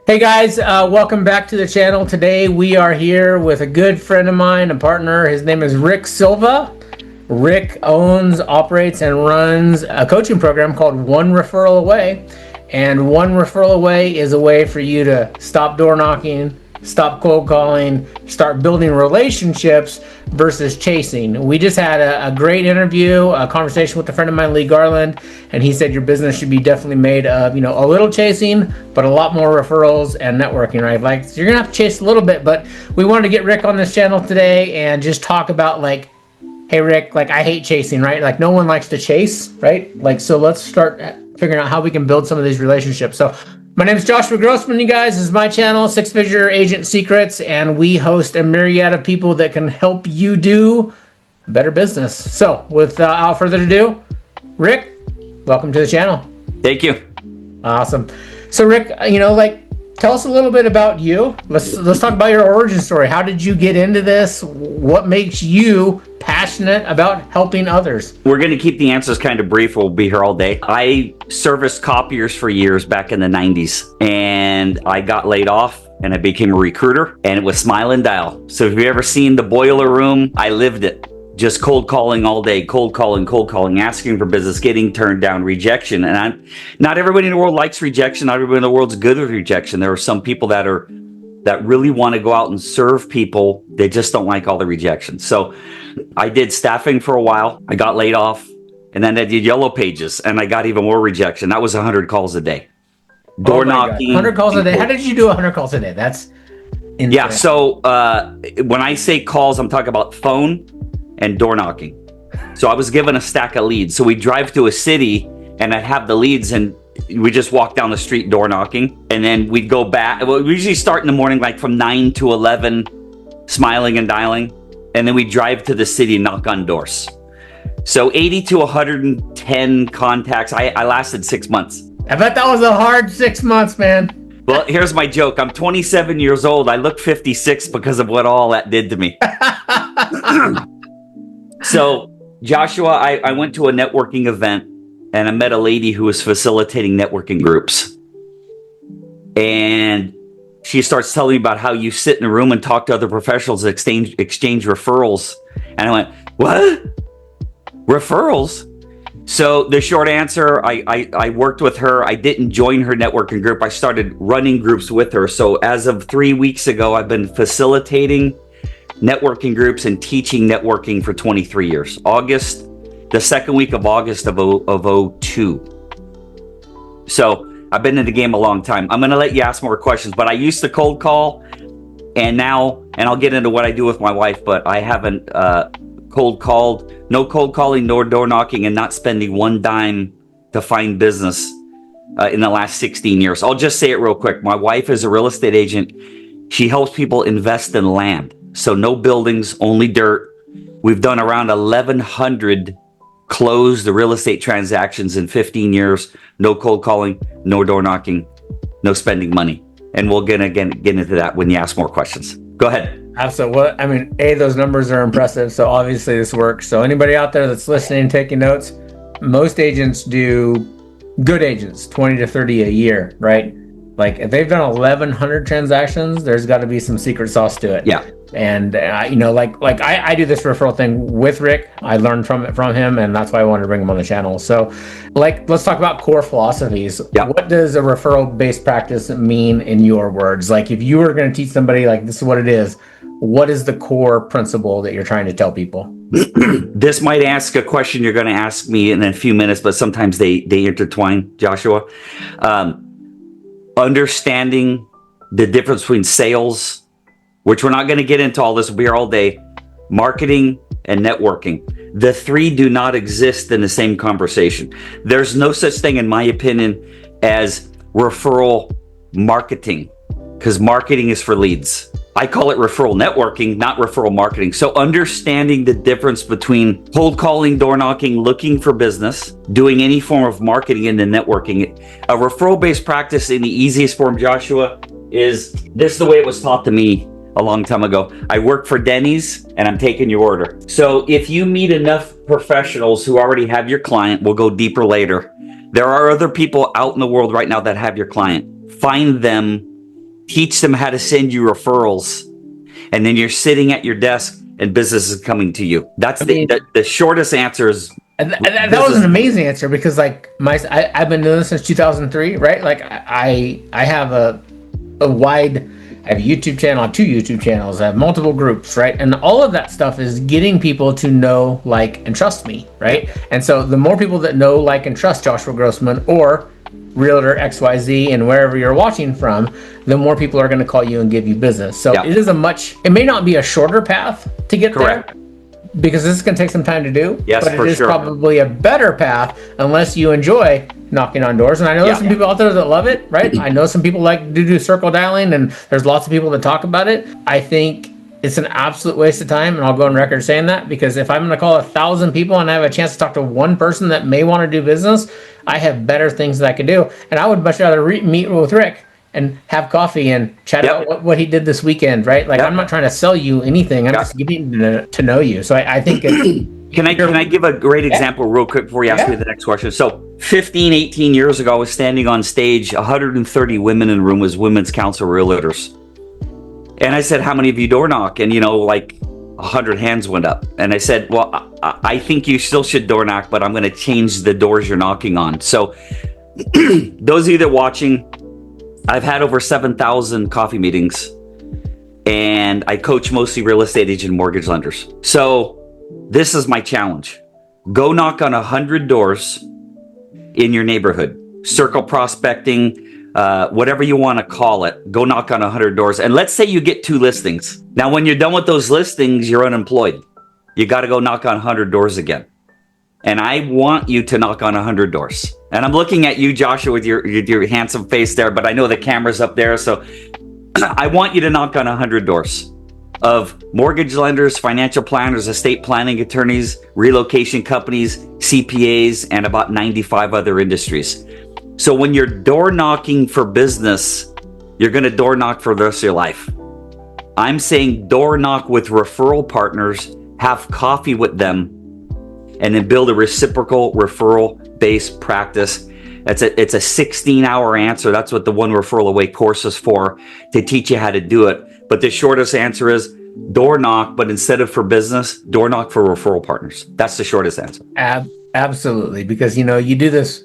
Hey guys, welcome back to the channel. Today we are here with a good friend of mine, a partner. His name is Rick Silva. Rick owns, operates, and runs a coaching program called One Referral Away. And One Referral Away is a way for you to stop door knocking, stop cold calling, start building relationships versus chasing. We just had a great interview, a conversation with a friend of mine, Lee Garland, and he said your business should be definitely made of, a little chasing, but a lot more referrals and networking, right? Like, so you're gonna have to chase a little bit, but we wanted to get Rick on this channel today and just talk about, like, hey Rick, like, I hate chasing, right? Like, no one likes to chase, right? Like, so let's start figuring out how we can build some of these relationships. So my name is Joshua Grossman, you guys. This is my channel, Six Figure Agent Secrets, and we host a myriad of people that can help you do better business. So without further ado, Rick, welcome to the channel. Thank you. Awesome. So Rick, tell us a little bit about you. Let's talk about your origin story. How did you get into this? What makes you passionate about helping others? We're going to keep the answers kind of brief. We'll be here all day. I serviced copiers for years back in the 90s, and I got laid off and I became a recruiter, and it was smile and dial. So if you've ever seen the boiler room, I lived it. Just cold calling all day, cold calling, asking for business, getting turned down, rejection. And not everybody in the world likes rejection. Not everybody in the world's good with rejection. There are some people that really want to go out and serve people. They just don't like all the rejection. So I did staffing for a while. I got laid off, and then I did yellow pages, and I got even more rejection. That was 100 calls a day. Door knocking. 100 calls a day. How did you do 100 calls a day? That's insane. Yeah. So when I say calls, I'm talking about phone and door knocking. So I was given a stack of leads. So we drive to a city, and I'd have the leads, and we just walk down the street door knocking, and then we'd go back. Well, we usually start in the morning, like from 9 to 11, smiling and dialing, and then we drive to the city and knock on doors. So 80 to 110 contacts. I lasted 6 months. I bet that was a hard 6 months, man. Well, here's my joke. I'm 27 years old. I look 56 because of what all that did to me. So, Joshua, I went to a networking event, and I met a lady who was facilitating networking groups. And she starts telling me about how you sit in a room and talk to other professionals, exchange referrals. And I went, what? Referrals? So the short answer, I worked with her. I didn't join her networking group. I started running groups with her. So as of 3 weeks ago, I've been facilitating networking groups and teaching networking for 23 years. The second week of August of 02. So I've been in the game a long time. I'm going to let you ask more questions, but I used to cold call, and I'll get into what I do with my wife, but I haven't cold called, no cold calling, nor door knocking, and not spending one dime to find business in the last 16 years. I'll just say it real quick. My wife is a real estate agent. She helps people invest in land. So no buildings, only dirt. We've done around 1,100 closed real estate transactions in 15 years. No cold calling, no door knocking, no spending money. And we'll get into that when you ask more questions. Go ahead. Absolutely. Those numbers are impressive. So obviously this works. So anybody out there that's listening, taking notes, most agents good agents, 20 to 30 a year, right? Like, if they've done 1,100 transactions, there's got to be some secret sauce to it. Yeah. And I do this referral thing with Rick. I learned from him, and that's why I wanted to bring him on the channel. So, let's talk about core philosophies. Yeah. What does a referral-based practice mean in your words? Like, if you were going to teach somebody, like, this is what it is, what is the core principle that you're trying to tell people? This might ask a question you're going to ask me in a few minutes, but sometimes they intertwine, Joshua. Understanding the difference between sales, which we're not going to get into all this, we'll be here all day, marketing and networking. The three do not exist in the same conversation. There's no such thing, in my opinion, as referral marketing, because marketing is for leads. I call it referral networking, not referral marketing. So understanding the difference between cold calling, door knocking, looking for business, doing any form of marketing, and then networking. A referral-based practice in the easiest form, Joshua, is this: the way it was taught to me a long time ago. I work for Denny's, and I'm taking your order. So if you meet enough professionals who already have your client, we'll go deeper later. There are other people out in the world right now that have your client. Find them teach them how to send you referrals, and then you're sitting at your desk and business is coming to you. That's the shortest answer is. And that was an amazing answer, because like I've been doing this since 2003, right? Like I have a wide, I have a YouTube channel, I have 2 YouTube channels, I have multiple groups, right? And all of that stuff is getting people to know, like, and trust me, right? And so the more people that know, like, and trust Joshua Grossman or Realtor XYZ and wherever you're watching from, the more people are going to call you and give you business. So it may not be a shorter path to get there, because this is going to take some time to do. Yes, but it is probably a better path unless you enjoy knocking on doors. And I know there's some people out there that love it, right? I know some people like to do circle dialing, and there's lots of people that talk about it. I think it's an absolute waste of time, and I'll go on record saying that, because if I'm going to call 1,000 people and I have a chance to talk to one person that may want to do business, I have better things that I could do. And I would much rather meet with Rick and have coffee and chat about what he did this weekend, right? Like, I'm not trying to sell you anything. I'm just getting to know you. So I think it's... Can I give a great example real quick before you ask me the next question? So 15, 18 years ago, I was standing on stage, 130 women in the room, was Women's Council Realtors. And I said, how many of you door knock? And, like 100 hands went up. And I said, well, I think you still should door knock, but I'm going to change the doors you're knocking on. So those of you that are watching, I've had over 7,000 coffee meetings, and I coach mostly real estate agent mortgage lenders. So this is my challenge. Go knock on 100 doors in your neighborhood. Circle prospecting, whatever you want to call it. Go knock on 100 doors. And let's say you get 2 listings. Now, when you're done with those listings, you're unemployed. You got to go knock on 100 doors again. And I want you to knock on 100 doors. And I'm looking at you, Joshua, with your handsome face there, but I know the camera's up there. So I want you to knock on 100 doors of mortgage lenders, financial planners, estate planning attorneys, relocation companies, CPAs, and about 95 other industries. So when you're door knocking for business, you're going to door knock for the rest of your life. I'm saying door knock with referral partners, have coffee with them, and then build a reciprocal referral-based practice. It's a 16-hour answer. That's what the One Referral Away course is for, to teach you how to do it. But the shortest answer is door knock, but instead of for business, door knock for referral partners. That's the shortest answer. Absolutely, because you do this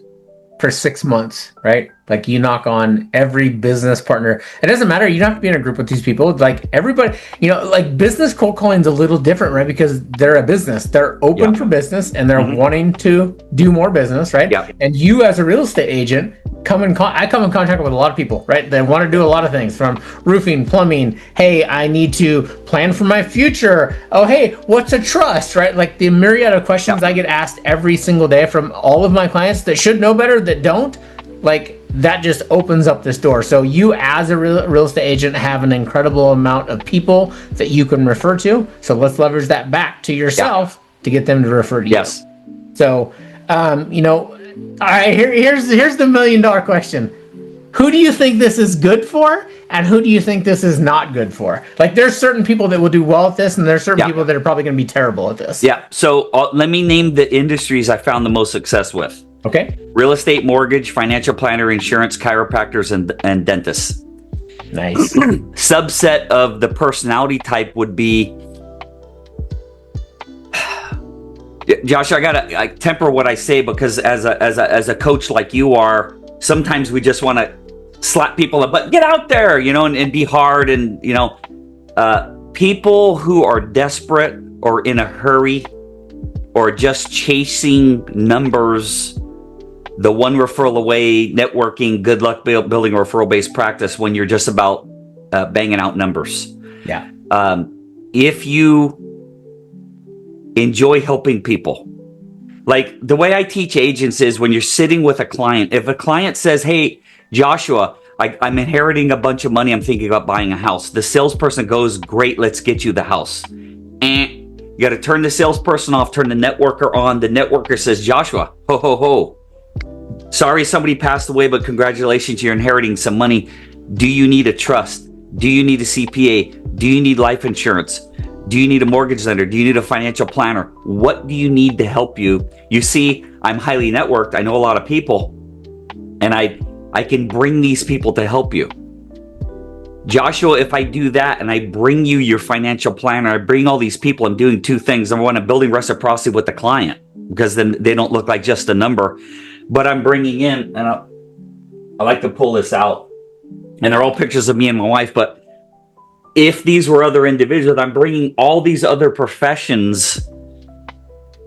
for 6 months, right? Like, you knock on every business partner. It doesn't matter. You don't have to be in a group with these people. Like, everybody, like, business cold calling is a little different, right? Because they're a business. They're open for business, and they're wanting to do more business, right? Yeah. And you, as a real estate agent, I come in contact with a lot of people, right? They want to do a lot of things, from roofing, plumbing. Hey, I need to plan for my future. Oh, hey, what's a trust, right? Like, the myriad of questions I get asked every single day from all of my clients that should know better, that don't. Like, that just opens up this door. So you, as a real estate agent, have an incredible amount of people that you can refer to. So let's leverage that back to yourself to get them to refer to you. Yes. So, all right, here's the $1 million question. Who do you think this is good for, and who do you think this is not good for? Like, there's certain people that will do well at this, and there's certain people that are probably going to be terrible at this. Yeah. So let me name the industries I found the most success with. Okay. Real estate, mortgage, financial planner, insurance, chiropractors, and dentists. Nice. Subset of the personality type would be, Josh, I temper what I say, because as a coach like you are, sometimes we just want to slap people up, but get out there, and be hard. And, people who are desperate or in a hurry or just chasing numbers, the One Referral Away, networking, good luck building a referral-based practice when you're just about banging out numbers. Yeah. If you enjoy helping people, like the way I teach agents is, when you're sitting with a client, if a client says, hey, Joshua, I'm inheriting a bunch of money, I'm thinking about buying a house. The salesperson goes, great, let's get you the house. And you got to turn the salesperson off, turn the networker on. The networker says, Joshua, ho, ho, ho. Sorry somebody passed away, but congratulations, you're inheriting some money. Do you need a trust? Do you need a CPA? Do you need life insurance? Do you need a mortgage lender? Do you need a financial planner? What do you need to help you? You see, I'm highly networked. I know a lot of people, and I can bring these people to help you. Joshua, if I do that and I bring you your financial planner, I bring all these people, I'm doing two things. Number one, I'm building reciprocity with the client, because then they don't look like just a number. But I'm bringing in, and I like to pull this out, and they're all pictures of me and my wife. But if these were other individuals, I'm bringing all these other professions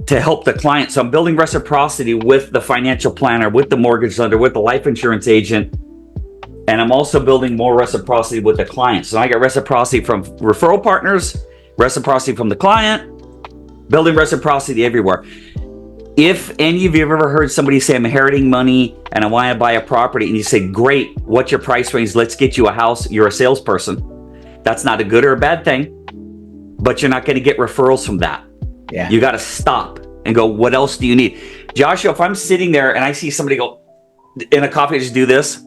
to help the client. So I'm building reciprocity with the financial planner, with the mortgage lender, with the life insurance agent. And I'm also building more reciprocity with the client. So I get reciprocity from referral partners, reciprocity from the client, building reciprocity everywhere. If any of you have ever heard somebody say, I'm inheriting money and I want to buy a property, and you say, great, what's your price range? Let's get you a house. You're a salesperson. That's not a good or a bad thing, but you're not going to get referrals from that. Yeah. You got to stop and go, what else do you need? Joshua, if I'm sitting there and I see somebody go in a coffee, just do this,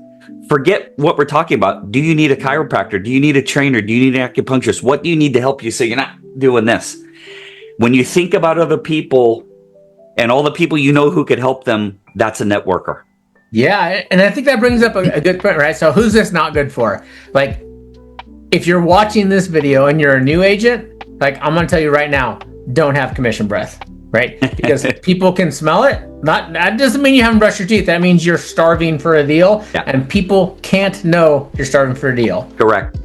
forget what we're talking about. Do you need a chiropractor? Do you need a trainer? Do you need an acupuncturist? What do you need to help you so you're not doing this? When you think about other people and all the people you know who could help them, that's a networker. Yeah, and I think that brings up a good point, right? So who's this not good for? Like, if you're watching this video and you're a new agent, like, I'm going to tell you right now, don't have commission breath, right? Because people can smell it. That doesn't mean you haven't brushed your teeth. That means you're starving for a deal, and people can't know you're starving for a deal. Correct.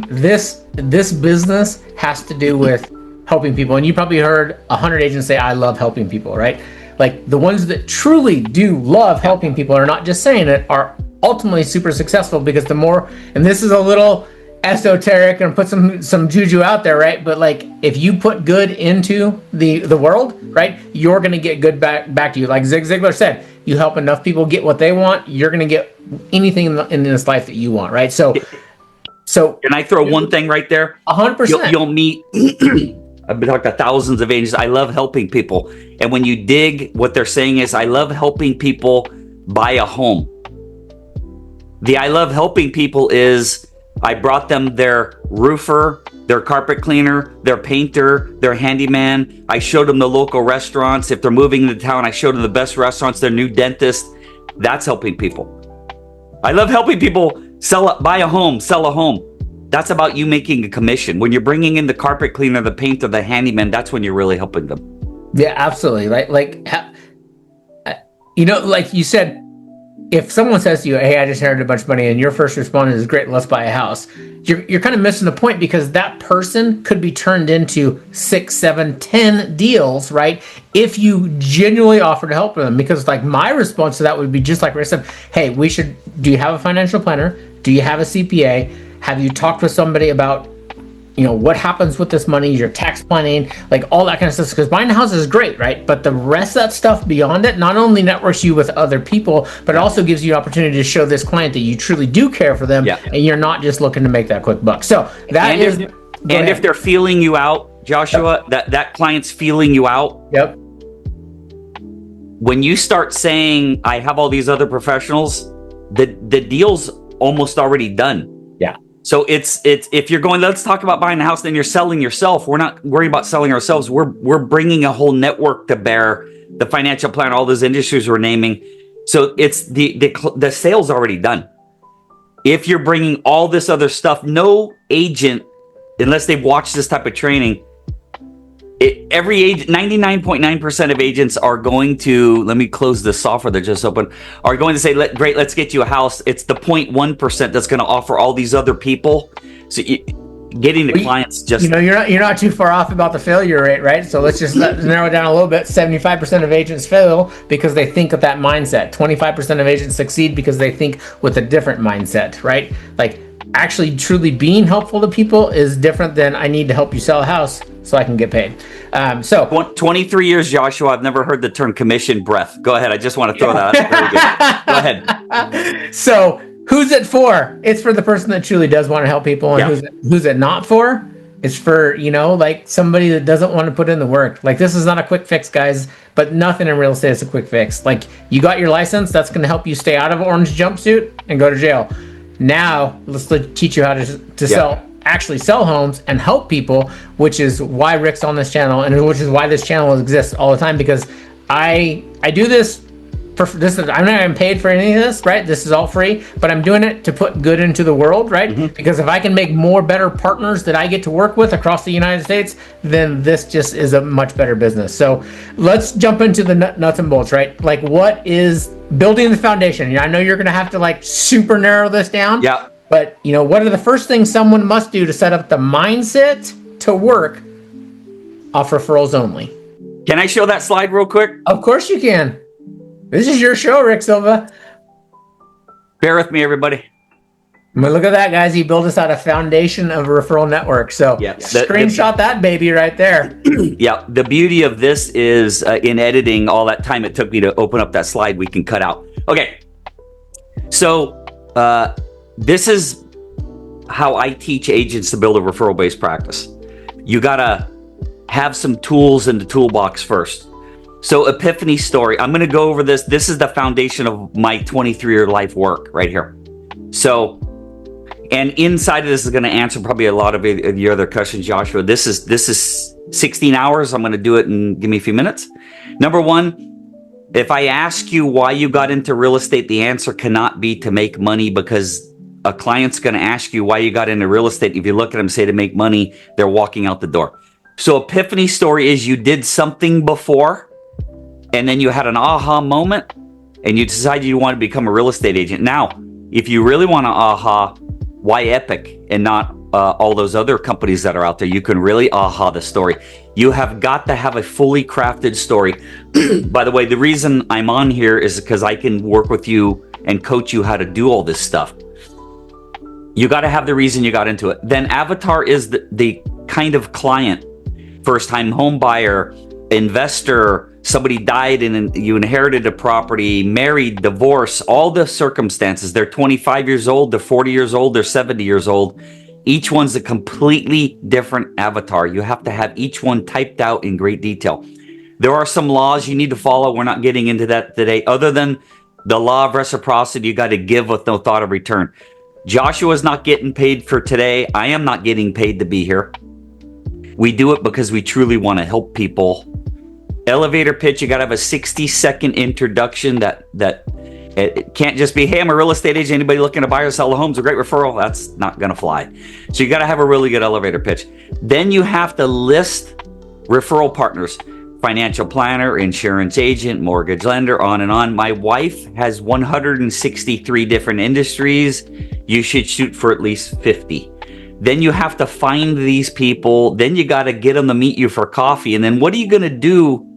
This business has to do with helping people. And you probably heard 100 agents say, I love helping people, right? Like, the ones that truly do love helping people are not just saying it, are ultimately super successful, because the more, and this is a little esoteric and put some juju out there, right? But like, if you put good into the world, right, you're going to get good back to you. Like Zig Ziglar said, you help enough people get what they want, you're going to get anything in this life that you want, right? So can I throw one thing right there? 100%. You'll meet I've been talking to thousands of agents. I love helping people. And when you dig, what they're saying is, I love helping people buy a home. The I love helping people is, I brought them their roofer, their carpet cleaner, their painter, their handyman. I showed them the local restaurants. If they're moving into town, I showed them the best restaurants, their new dentist. That's helping people. I love helping people buy a home, sell a home. That's about you making a commission. When you're bringing in the carpet cleaner, the painter, the handyman, that's when you're really helping them. Yeah, absolutely. Like you said, if someone says to you, hey, I just inherited a bunch of money, and your first response is, great, let's buy a house, you're kind of missing the point, because that person could be turned into 6, 7, 10 deals, right? If you genuinely offer to help them. Because like, my response to that would be just like Rick said, hey, do you have a financial planner? Do you have a CPA? Have you talked with somebody about, what happens with this money, your tax planning, like all that kind of stuff? Because buying a house is great, right? But the rest of that stuff beyond it not only networks you with other people, but it also gives you an opportunity to show this client that you truly do care for them, and you're not just looking to make that quick buck. So that if they're feeling you out, Joshua, that client's feeling you out. Yep. When you start saying, I have all these other professionals, the deal's almost already done. Yeah. So it's if you're going, let's talk about buying a house, then you're selling yourself. We're not worried about selling ourselves. We're bringing a whole network to bear, the financial plan, all those industries we're naming. So it's the sale's already done. If you're bringing all this other stuff, no agent, unless they've watched this type of training, every agent, 99.9% of agents are going to, let me close the software that just opened, are going to say, great, let's get you a house. It's the 0.1% that's going to offer all these other people. So getting the clients just... You're not too far off about the failure rate, right? So let's just narrow it down a little bit. 75% of agents fail because they think with that mindset. 25% of agents succeed because they think with a different mindset, right? Like, actually truly being helpful to people is different than, I need to help you sell a house so I can get paid. 23 years, Joshua, I've never heard the term commission breath. Go ahead. I just want to throw that out. Very good. Go ahead. So who's it for? It's for the person that truly does want to help people. And who's it not for? It's for, like somebody that doesn't want to put in the work. Like, this is not a quick fix, guys, but nothing in real estate is a quick fix. Like, you got your license, that's going to help you stay out of orange jumpsuit and go to jail. Now let's teach you how to actually sell homes and help people, which is why Rick's on this channel, and which is why this channel exists all the time, because I do this I'm not even paid for any of this, right? This is all free, but I'm doing it to put good into the world, right? Because if I can make more better partners that I get to work with across the United States, then this just is a much better business. So let's jump into the nuts and bolts, right? Like, what is building the foundation? I know you're going to have to like super narrow this down. Yeah. But what are the first things someone must do to set up the mindset to work off referrals only? Can I show that slide real quick? Of course you can. This is your show, Rick Silva. Bear with me, everybody. Look at that, guys. He built us out a foundation of a referral network. So screenshot that baby right there. Yeah. The beauty of this is in editing, all that time it took me to open up that slide, we can cut out. Okay. So this is how I teach agents to build a referral-based practice. You got to have some tools in the toolbox first. So epiphany story, I'm going to go over this. This is the foundation of my 23-year life work right here. So, and inside of this is going to answer probably a lot of your other questions, Joshua. This is 16 hours. I'm going to do it in, give me a few minutes. Number one, if I ask you why you got into real estate, the answer cannot be to make money, because a client's going to ask you why you got into real estate. If you look at them, say to make money, they're walking out the door. So epiphany story is you did something before, and then you had an aha moment, and you decided you want to become a real estate agent. Now, if you really want to aha, why Epic and not all those other companies that are out there? You can really aha the story. You have got to have a fully crafted story. By the way, the reason I'm on here is because I can work with you and coach you how to do all this stuff. You got to have the reason you got into it. Then avatar is the kind of client, first-time home buyer, investor, somebody died and you inherited a property, married, divorce, all the circumstances. They're 25 years old, they're 40 years old, they're 70 years old. Each one's a completely different avatar. You have to have each one typed out in great detail. There are some laws you need to follow. We're not getting into that today. Other than the law of reciprocity, you got to give with no thought of return. Joshua's not getting paid for today. I am not getting paid to be here. We do it because we truly want to help people. Elevator pitch, you got to have a 60-second introduction that it can't just be, hey, I'm a real estate agent. Anybody looking to buy or sell a home is a great referral. That's not going to fly. So you got to have a really good elevator pitch. Then you have to list referral partners, financial planner, insurance agent, mortgage lender, on and on. My wife has 163 different industries. You should shoot for at least 50. Then you have to find these people. Then you got to get them to meet you for coffee. And then what are you going to do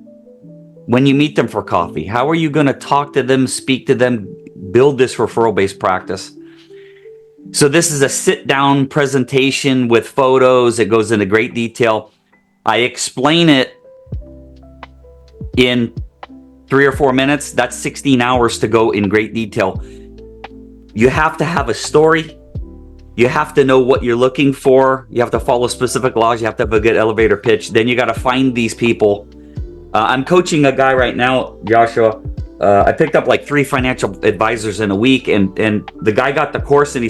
when you meet them for coffee? How are you going to talk to them, speak to them, build this referral-based practice? So this is a sit-down presentation with photos. It goes into great detail. I explain it in 3 or 4 minutes. That's 16 hours to go in great detail. You have to have a story. You have to know what you're looking for. You have to follow specific laws. You have to have a good elevator pitch. Then you got to find these people. I'm coaching a guy right now, Joshua. I picked up like 3 financial advisors in a week, and the guy got the course, and he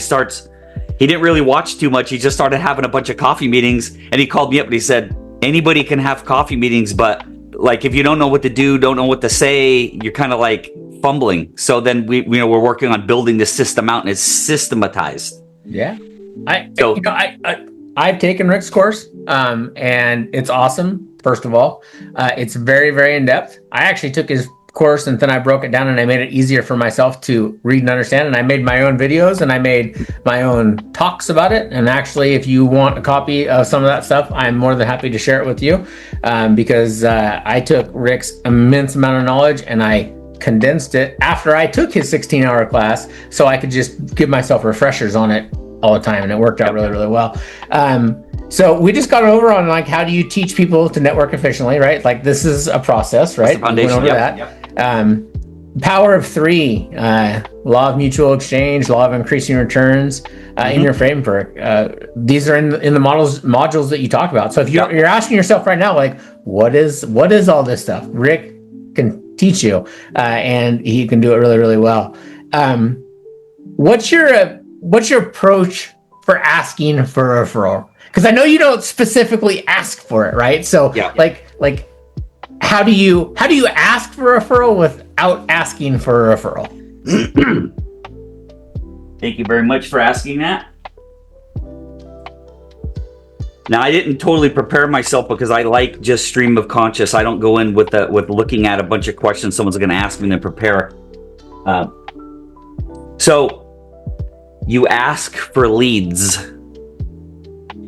didn't really watch too much. He just started having a bunch of coffee meetings, and he called me up and he said, anybody can have coffee meetings, but like if you don't know what to do, don't know what to say, you're kind of like fumbling. So then we're working on building this system out, and it's systematized. Yeah, I've taken Rick's course, and it's awesome. First of all, it's very, very in depth. I actually took his course, and then I broke it down, and I made it easier for myself to read and understand. And I made my own videos, and I made my own talks about it. And actually, if you want a copy of some of that stuff, I'm more than happy to share it with you, because I took Rick's immense amount of knowledge and I condensed it after I took his 16-hour class, so I could just give myself refreshers on it all the time, and it worked out really, really well. So we just got over on like, how do you teach people to network efficiently, right? Like this is a process, right? Foundation. We went over that. Power of 3, law of mutual exchange, law of increasing returns in your framework. These are in the modules that you talk about. So if you're asking yourself right now, like, what is all this stuff? Rick can teach you, and he can do it really, really well. What's your approach for asking for a referral? Because I know you don't specifically ask for it, right? So like how do you ask for a referral without asking for a referral? Thank you very much for asking that. Now, I didn't totally prepare myself because I like just stream of conscious. I don't go in with looking at a bunch of questions someone's going to ask me to prepare. So you ask for leads,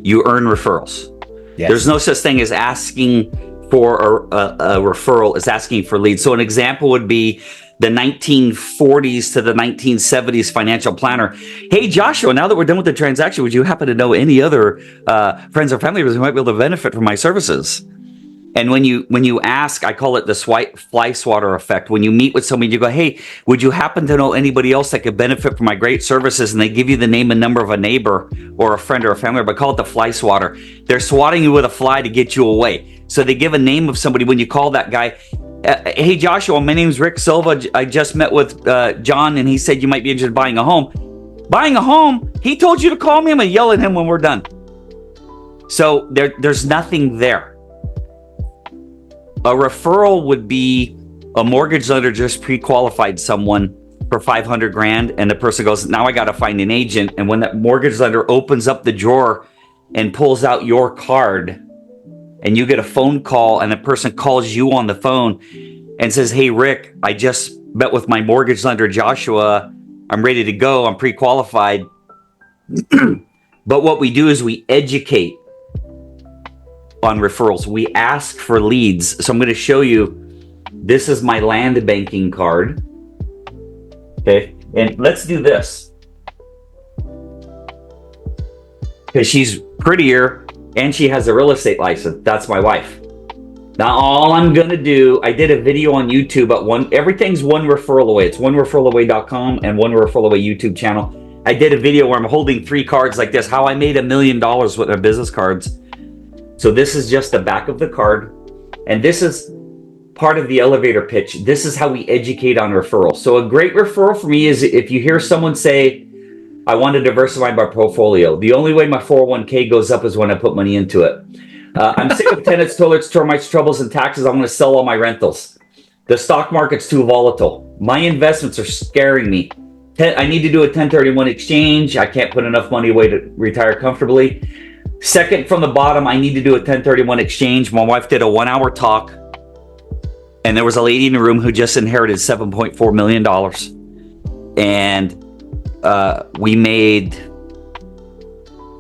you earn referrals. Yes. There's no such thing as asking for a referral, it's asking for leads. So an example would be the 1940s to the 1970s financial planner. Hey, Joshua, now that we're done with the transaction, would you happen to know any other friends or family members who might be able to benefit from my services? And when you ask, I call it the fly swatter effect. When you meet with somebody, you go, hey, would you happen to know anybody else that could benefit from my great services? And they give you the name and number of a neighbor or a friend or a family member. I call it the fly swatter. They're swatting you with a fly to get you away. So they give a name of somebody when you call that guy. Hey, Joshua, my name's Rick Silva. I just met with John, and he said you might be interested in buying a home. Buying a home? He told you to call me. I'm going to yell at him when we're done. So there's nothing there. A referral would be a mortgage lender just pre-qualified someone for $500,000, and the person goes, now I got to find an agent. And when that mortgage lender opens up the drawer and pulls out your card, and you get a phone call, and the person calls you on the phone and says, hey, Rick, I just met with my mortgage lender, Joshua. I'm ready to go. I'm pre-qualified. But what we do is we educate on referrals. We ask for leads. So I'm going to show you, this is my land banking card. Okay. And let's do this, because she's prettier and she has a real estate license. That's my wife. Now, all I'm going to do, I did a video on YouTube, but everything's one referral away. It's onereferralaway.com and one referral away YouTube channel. I did a video where I'm holding 3 cards like this, how I made $1 million with my business cards. So this is just the back of the card, and this is part of the elevator pitch. This is how we educate on referrals. So a great referral for me is if you hear someone say, I want to diversify my portfolio. The only way my 401k goes up is when I put money into it. I'm sick of tenants, toilets, termites, troubles, and taxes. I'm going to sell all my rentals. The stock market's too volatile. My investments are scaring me. I need to do a 1031 exchange. I can't put enough money away to retire comfortably. Second from the bottom, I need to do a 1031 exchange. My wife did a 1-hour talk, and there was a lady in the room who just inherited $7.4 million. And we made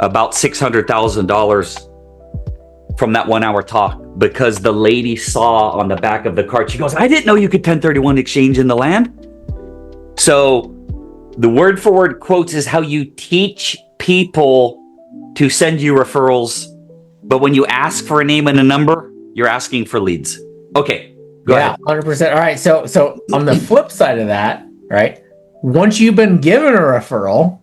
about $600,000 from that 1-hour talk, because the lady saw on the back of the card, she goes, I didn't know you could 1031 exchange in the land. So the word for word quotes is how you teach people to send you referrals, but when you ask for a name and a number, you're asking for leads. Okay, go ahead. 100%. All right, so on the flip side of that, right? Once you've been given a referral,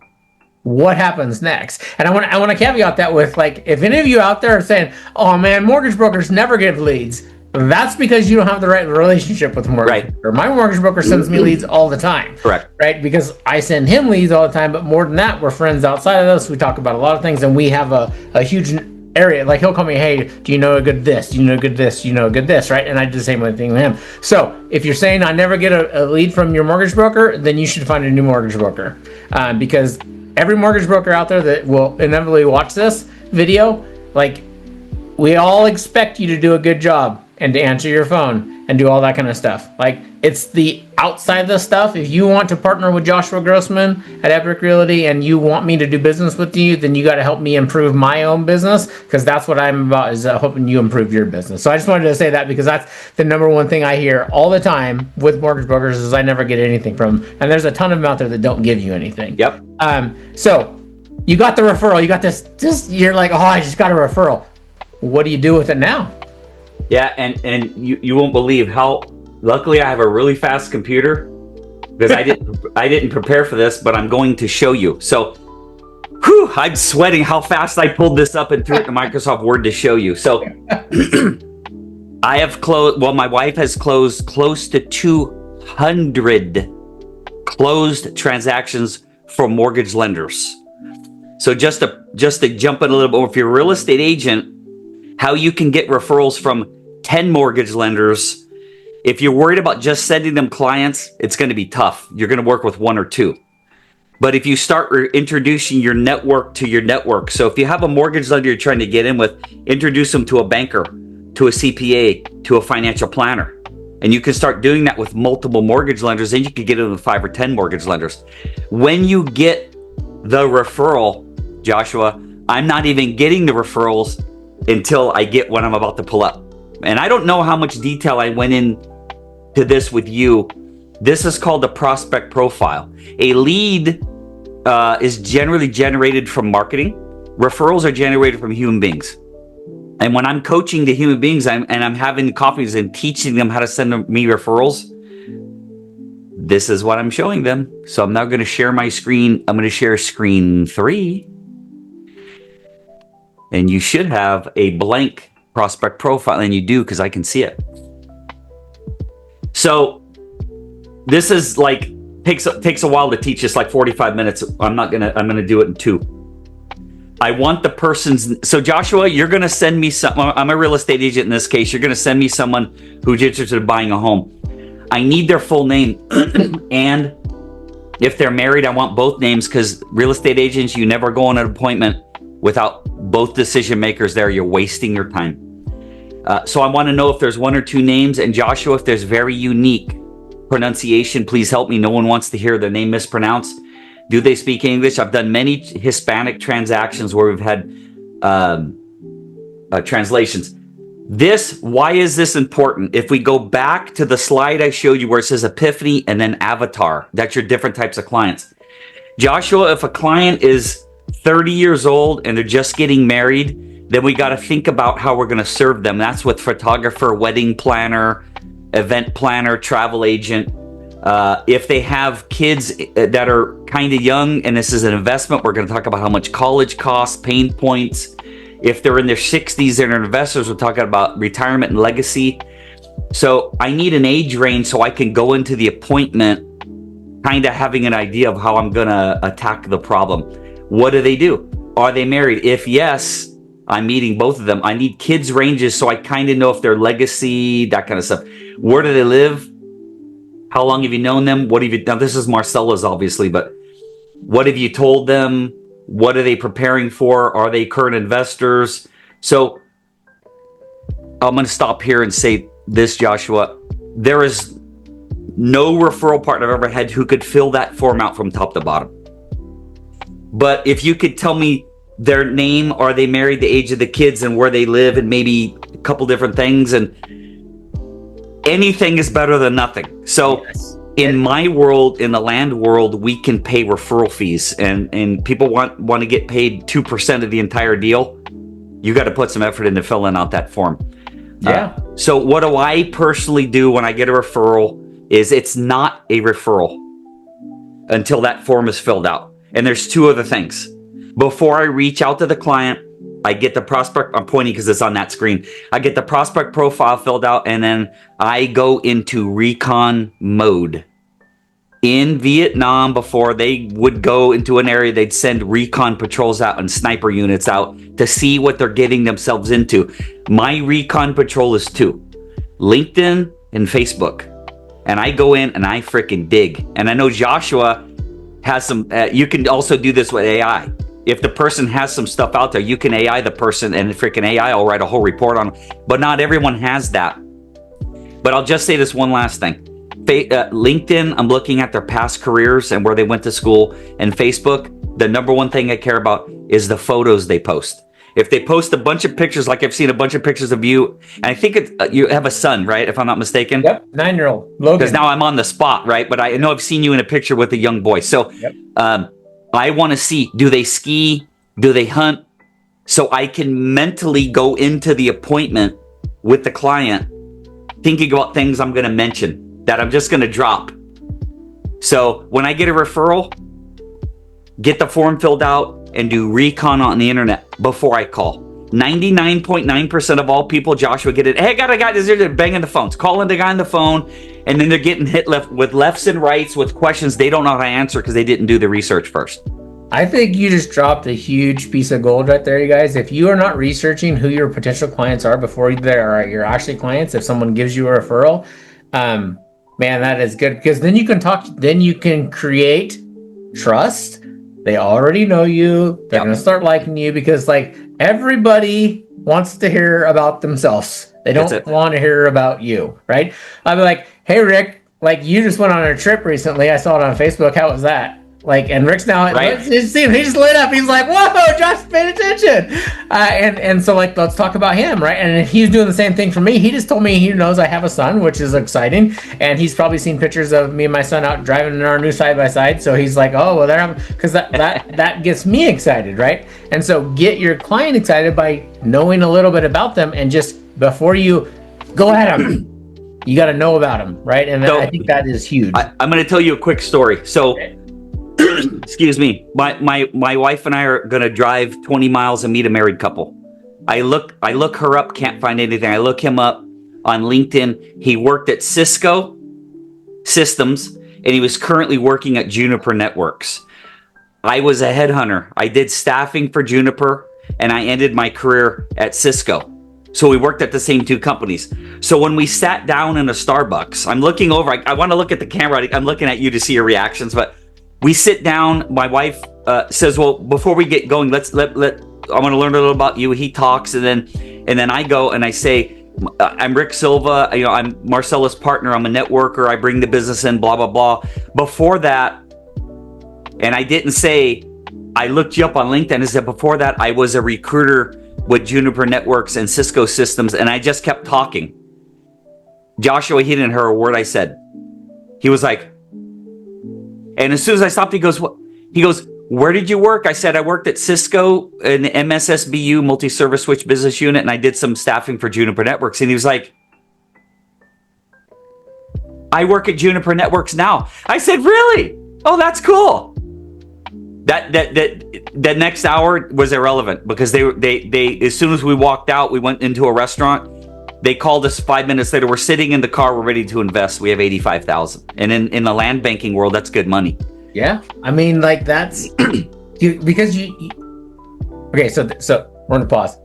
what happens next? And I want to caveat that with, like, if any of you out there are saying, "Oh man, mortgage brokers never give leads," that's because you don't have the right relationship with the mortgage broker. My mortgage broker sends me leads all the time. Correct. Right? Because I send him leads all the time, but more than that, we're friends outside of this. We talk about a lot of things, and we have a huge area. Like, he'll call me, hey, do you know a good this? Do you know a good this? Do you know a good this? Right? And I do the same thing with him. So if you're saying I never get a lead from your mortgage broker, then you should find a new mortgage broker, because every mortgage broker out there that will inevitably watch this video, like, we all expect you to do a good job and to answer your phone and do all that kind of stuff. Like, it's the outside of the stuff. If you want to partner with Joshua Grossman at Epic Realty and you want me to do business with you, then you got to help me improve my own business, because that's what I'm about, is hoping you improve your business. So I just wanted to say that, because that's the number one thing I hear all the time with mortgage brokers, is I never get anything from them. And there's a ton of them out there that don't give you anything. Yep. So you got the referral. You got this, you're like, oh, I just got a referral. What do you do with it now? Yeah, and you won't believe how luckily I have a really fast computer, because I didn't prepare for this, but I'm going to show you. So, I'm sweating how fast I pulled this up and threw it to Microsoft Word to show you. So, I have closed. Well, my wife has closed close to 200 closed transactions for mortgage lenders. So just to jump in a little bit, if you're a real estate agent, how you can get referrals from 10 mortgage lenders If you're worried about just sending them clients, it's going to be tough. You're going to work with one or two. But if you start introducing your network to your network, so if you have a mortgage lender you're trying to get in with, introduce them to a banker, to a CPA, to a financial planner. And you can start doing that with multiple mortgage lenders, and you can get it with 5 or 10 mortgage lenders. When you get the referral, Joshua, I'm not even getting the referrals until I get what I'm about to pull up. And I don't know how much detail I went into this with you. This is called the prospect profile. A lead is generally generated from marketing. Referrals are generated from human beings. And when I'm coaching the human beings and I'm having coffees and teaching them how to send me referrals, this is what I'm showing them. So I'm now going to share my screen. I'm going to share screen 3. And you should have a blank prospect profile, and you do, because I can see it. So this is like takes a while to teach. It's like 45 minutes. I'm gonna do it in 2. I want the person's. So Joshua, you're gonna send me some. I'm a real estate agent in this case. You're gonna send me someone who's interested in buying a home. I need their full name, and if they're married, I want both names, because real estate agents, you never go on an appointment without both decision makers there. You're wasting your time. So I want to know if there's 1 or 2 names. And Joshua, if there's very unique pronunciation, please help me. No one wants to hear their name mispronounced. Do they speak English? I've done many Hispanic transactions where we've had translations. Why is this important? If we go back to the slide I showed you where it says Epiphany and then Avatar, that's your different types of clients. Joshua, if a client is 30 years old and they're just getting married, then we got to think about how we're going to serve them. That's with photographer, wedding planner, event planner, travel agent. If they have kids that are kind of young and this is an investment, we're going to talk about how much college costs, pain points. If they're in their 60s and they're investors, we're talking about retirement and legacy. So I need an age range so I can go into the appointment kind of having an idea of how I'm going to attack the problem. What do? Are they married? If yes, I'm meeting both of them. I need kids ranges so I kind of know if they're legacy, that kind of stuff. Where do they live? How long have you known them? What have you done? This is Marcella's, obviously, but what have you told them? What are they preparing for? Are they current investors? So I'm going to stop here and say this, Joshua. There is no referral partner I've ever had who could fill that form out from top to bottom. But if you could tell me their name, are they married, the age of the kids, and where they live, and maybe a couple different things, and anything is better than nothing. So yes. In my world, in the land world, we can pay referral fees, and people want to get paid 2% of the entire deal. You got to put some effort into filling out that form. Yeah. So what do I personally do when I get a referral is it's not a referral until that form is filled out. And there's 2 other things. Before I reach out to the client, I get the prospect. I'm pointing because it's on that screen. I get the prospect profile filled out, and then I go into recon mode. In Vietnam, before they would go into an area, they'd send recon patrols out and sniper units out to see what they're getting themselves into. My recon patrol is 2, LinkedIn and Facebook. And I go in and I freaking dig. And I know Joshua has some, you can also do this with AI. If the person has some stuff out there, you can AI the person, and freaking AI will write a whole report on them. But not everyone has that. But I'll just say this one last thing. LinkedIn, I'm looking at their past careers and where they went to school. And Facebook, the number one thing I care about is the photos they post. If they post a bunch of pictures, like I've seen a bunch of pictures of you, and I think you have a son, right? If I'm not mistaken. Yep, 9-year-old Logan. Because now I'm on the spot, right? But I know I've seen you in a picture with a young boy. So yep. I want to see, do they ski? Do they hunt? So I can mentally go into the appointment with the client thinking about things I'm going to mention that I'm just going to drop. So when I get a referral, get the form filled out and do recon on the internet before I call. 99.9% of all people, Joshua, get it. Hey, I got a guy. They're banging the phones, calling the guy on the phone, and then they're getting hit left with lefts and rights with questions they don't know how to answer because they didn't do the research first. I think you just dropped a huge piece of gold right there, you guys. If you are not researching who your potential clients are before they are your actually clients, if someone gives you a referral, Man, that is good, because then you can create trust. They already know you. They're Yep. going to start liking you, because like everybody wants to hear about themselves. They That's don't it. want to hear about you, right? I'll be like, hey, Rick, like you just went on a trip recently. I saw it on Facebook. How was that? Like, and Rick's now, Right. he just lit up. He's like, whoa, Josh paid attention. And so like, let's talk about him, right? And he's doing the same thing for me. He just told me he knows I have a son, which is exciting. And he's probably seen pictures of me and my son out driving in our new side by side. So he's like, oh, well, there, because that gets me excited, right? And so get your client excited by knowing a little bit about them, and just before you go at them, you got to know about them, right? And So, I think that is huge. I'm going to tell you a quick story. So, Okay. excuse me, my wife and I are going to drive 20 miles and meet a married couple. I look her up, can't find anything. I look him up on LinkedIn. He worked at Cisco Systems, and he was currently working at Juniper Networks. I was a headhunter. I did staffing for Juniper, and I ended my career at Cisco. So we worked at the same two companies. So when we sat down in a Starbucks, I'm looking over. I want to look at the camera. I'm looking at you to see your reactions. But we sit down. My wife says, "Well, before we get going, let I want to learn a little about you." He talks, and then I go and I say, "I'm Rick Silva. I'm Marcella's partner. I'm a networker. I bring the business in. Blah blah blah." Before that, and I didn't say, I looked you up on LinkedIn. I said, before that, I was a recruiter with Juniper Networks and Cisco Systems, and I just kept talking. Joshua, he didn't hear a word I said. He was like, and as soon as I stopped, he goes, "What?" He goes, "Where did you work?" I said, "I worked at Cisco in the MSSBU, multi-service switch business unit, and I did some staffing for Juniper Networks." And he was like, "I work at Juniper Networks now." I said, "Really? Oh, that's cool." That next hour was irrelevant, because they as soon as we walked out, we went into a restaurant. They called us 5 minutes later. We're sitting in the car. We're ready to invest. We have 85,000, and in the land banking world, that's good money. Yeah, I mean, like that's because you. Okay, so we're gonna pause.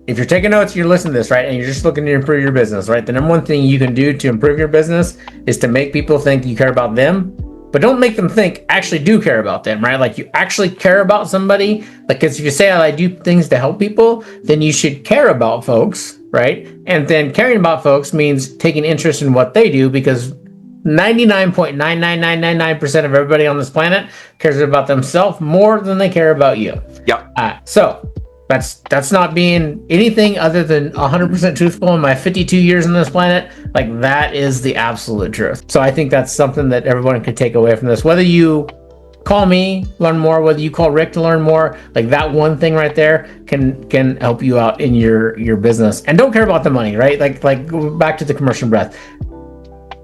If you're taking notes, you're listening to this, right, and you're just looking to improve your business, right? The number one thing you can do to improve your business is to make people think you care about them. But don't make them think actually do care about them, right? Like you actually care about somebody. Like, because if you say, I do things to help people, then you should care about folks, right? And then caring about folks means taking interest in what they do, because 99.99999% of everybody on this planet cares about themselves more than they care about you. Yep. So that's not being anything other than 100% truthful in my 52 years on this planet. Like, that is the absolute truth. So I think that's something that everyone could take away from this. Whether you call me, learn more, whether you call Rick to learn more, like that one thing right there can help you out in your business. And don't care about the money, right? Like go back to the commercial breath.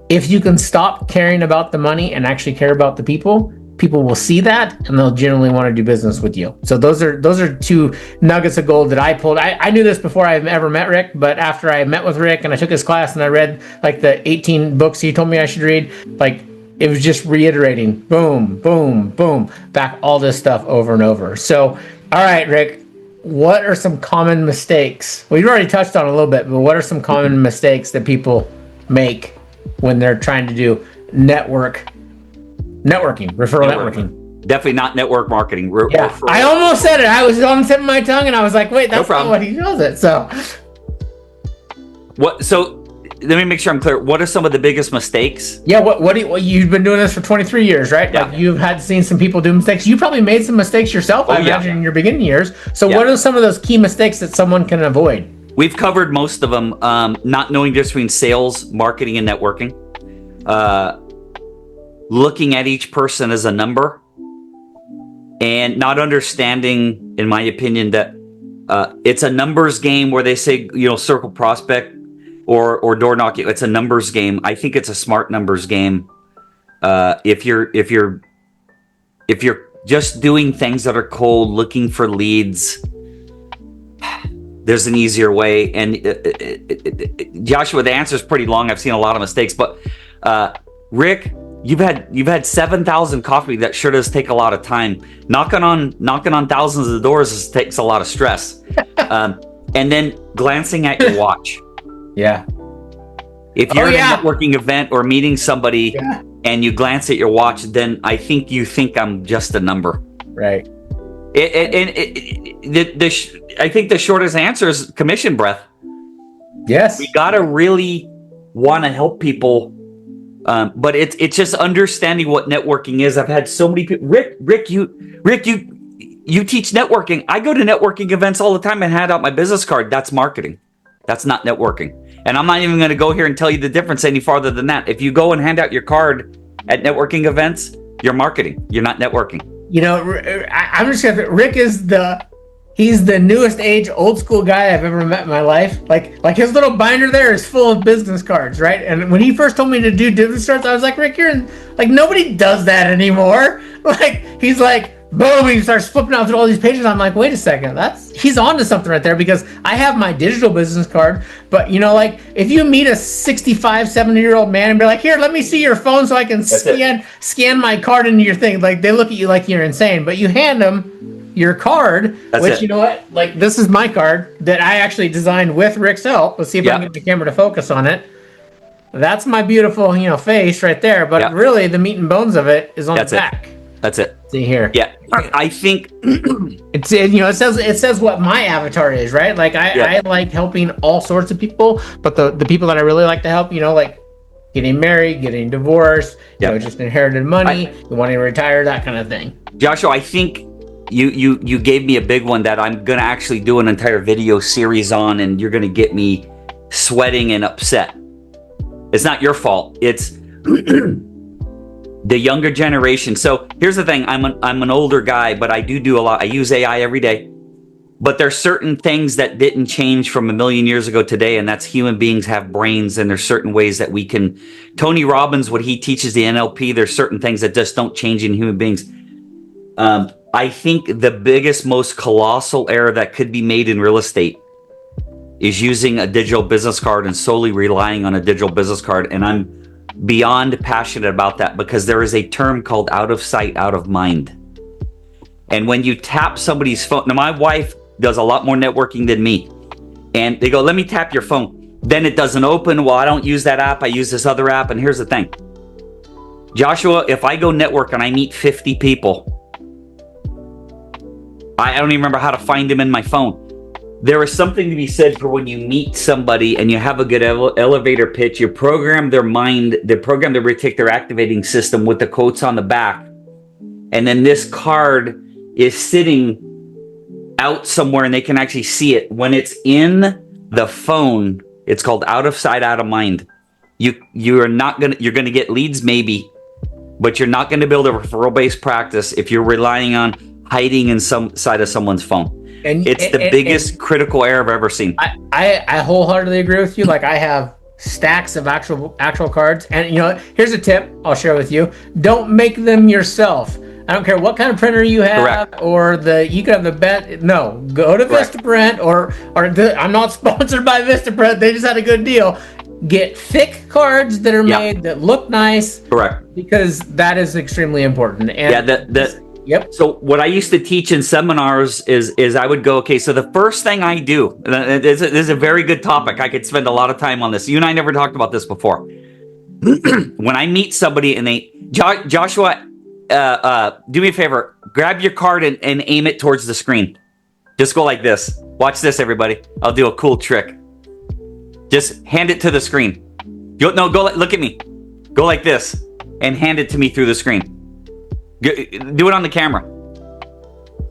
If you can stop caring about the money and actually care about the people will see that, and they'll generally want to do business with you. So those are two nuggets of gold that I pulled. I knew this before I ever met Rick, but after I met with Rick and I took his class and I read like the 18 books he told me I should read, like it was just reiterating, boom, boom, boom, back all this stuff over and over. So, all right, Rick, what are some common mistakes? We've already touched on a little bit, but what are some common mistakes that people make when they're trying to do referral networking? Definitely not network marketing. Yeah, I almost said it. I was on the tip of my tongue, and I was like, "Wait, that's not what he knows it." So, what? So, let me make sure I'm clear. What are some of the biggest mistakes? Yeah, what you've been doing this for 23 years, right? Yeah. Like you've seen some people do mistakes. You probably made some mistakes yourself, I imagine, in your beginning years. So, what are some of those key mistakes that someone can avoid? We've covered most of them. Not knowing the difference between sales, marketing, and networking. Looking at each person as a number, and not understanding, in my opinion, that it's a numbers game where they say, circle prospect or door knock. It's a numbers game. I think it's a smart numbers game. If you're just doing things that are cold, looking for leads, there's an easier way. And Joshua, the answer is pretty long. I've seen a lot of mistakes, but Rick, you've had 7,000 coffee. That sure does take a lot of time. Knocking on thousands of doors takes a lot of stress. And then glancing at your watch. Yeah. If Oh you're at a yeah. networking event or meeting somebody Yeah. and you glance at your watch, then I think you think I'm just a number. Right. I think the shortest answer is commission breath. Yes. We gotta really want to help people, but it's just understanding what networking is. I've had so many people. Rick, you teach networking. I go to networking events all the time and hand out my business card. That's marketing. That's not networking. And I'm not even going to go here and tell you the difference any farther than that. If you go and hand out your card at networking events, you're marketing. You're not networking. You know, I'm just gonna. Rick is he's the newest age, old school guy I've ever met in my life. Like his little binder there is full of business cards, right? And when he first told me to do business cards, I was like, Rick, like nobody does that anymore. Like he's like, boom, he starts flipping out through all these pages. I'm like, wait a second, he's on to something right there, because I have my digital business card, but you know, like if you meet a 65, 70-year-old man and be like, here, let me see your phone so I can scan my card into your thing, like they look at you like you're insane. But you hand them your card, you know what? Like this is my card that I actually designed with Rick's help. Let's see if I can get the camera to focus on it. That's my beautiful, face right there. But really, the meat and bones of it is on the back. That's it. See here. Yeah, I think it says what my avatar is, right? Like I like helping all sorts of people, but the people that I really like to help, like getting married, getting divorced, just inherited money, wanting to retire, that kind of thing. Joshua, I think you gave me a big one that I'm gonna actually do an entire video series on, and you're gonna get me sweating and upset. It's not your fault. It's the younger generation. So here's the thing. I'm an older guy, but I do a lot. I use AI every day. But there's certain things that didn't change from a million years ago today, and that's human beings have brains, and there's certain ways that we can. Tony Robbins, what he teaches the NLP, there's certain things that just don't change in human beings. I think the biggest, most colossal error that could be made in real estate is using a digital business card and solely relying on a digital business card. And I'm beyond passionate about that, because there is a term called out of sight, out of mind. And when you tap somebody's phone, now my wife does a lot more networking than me, and they go, let me tap your phone. Then it doesn't open. Well, I don't use that app. I use this other app. And here's the thing, Joshua, if I go network and I meet 50 people, I don't even remember how to find them in my phone. There is something to be said for when you meet somebody and you have a good elevator pitch, you program their mind, they program their reticular activating system with the quotes on the back. And then this card is sitting out somewhere and they can actually see it. When it's in the phone, it's called out of sight, out of mind. You're going to get leads maybe, but you're not going to build a referral based practice if you're relying on hiding in some side of someone's phone. And it's the biggest critical error I've ever seen. I wholeheartedly agree with you. Like I have stacks of actual cards, and here's a tip I'll share with you: don't make them yourself. I don't care what kind of printer you have. Correct. Or you can have the bet. No, go to Correct. Vistaprint I'm not sponsored by Vistaprint. They just had a good deal. Get thick cards that are made that look nice. Correct. Because that is extremely important. And Yep. So what I used to teach in seminars is I would go, okay, so the first thing I do, this is a very good topic. I could spend a lot of time on this. You and I never talked about this before. When I meet somebody and Joshua, do me a favor, grab your card and aim it towards the screen. Just go like this. Watch this, everybody. I'll do a cool trick. Just hand it to the screen. Look at me. Go like this and hand it to me through the screen. Do it on the camera.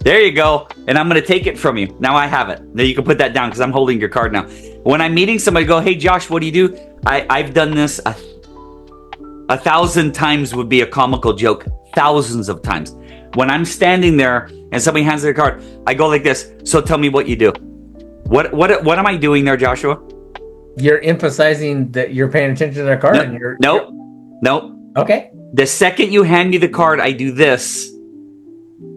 There you go. And I'm going to take it from you. Now I have it. Now you can put that down because I'm holding your card now. When I'm meeting somebody, go, hey, Josh, what do you do? I've done this 1,000 times would be a comical joke. Thousands of times. When I'm standing there and somebody hands their card, I go like this. So tell me what you do. What am I doing there, Joshua? You're emphasizing that you're paying attention to their card. Nope. Okay. The second you hand me the card, I do this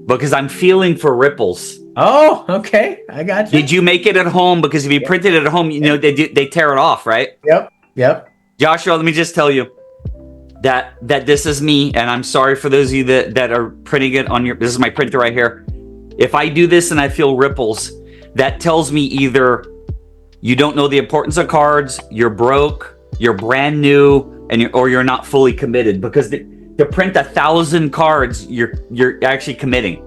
because I'm feeling for ripples. Oh, okay. I got you. Did you make it at home? Because if you printed it at home, they tear it off, right? Yep. Joshua, let me just tell you that this is me, and I'm sorry for those of you that are printing it on this is my printer right here. If I do this and I feel ripples, that tells me either you don't know the importance of cards, you're broke, you're brand new, and you're not fully committed, because to print 1,000 cards, you're actually committing.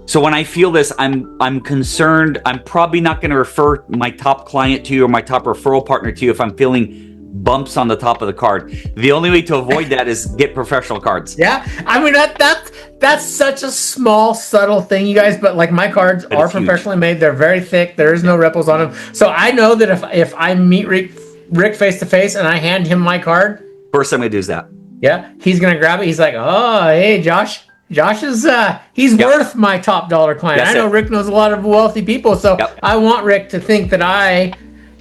So when I feel this, I'm concerned. I'm probably not going to refer my top client to you or my top referral partner to you if I'm feeling bumps on the top of the card. The only way to avoid that is get professional cards. Yeah, I mean that's such a small, subtle thing, you guys. But like, my cards are professionally made. They're very thick. There is no ripples on them. So I know that if I meet Rick face to face and I hand him my card, first thing I do is that. Yeah, he's gonna grab it. He's like, "Oh, hey, Josh. Josh is he's worth my top dollar client." I know Rick knows a lot of wealthy people, so I want Rick to think that I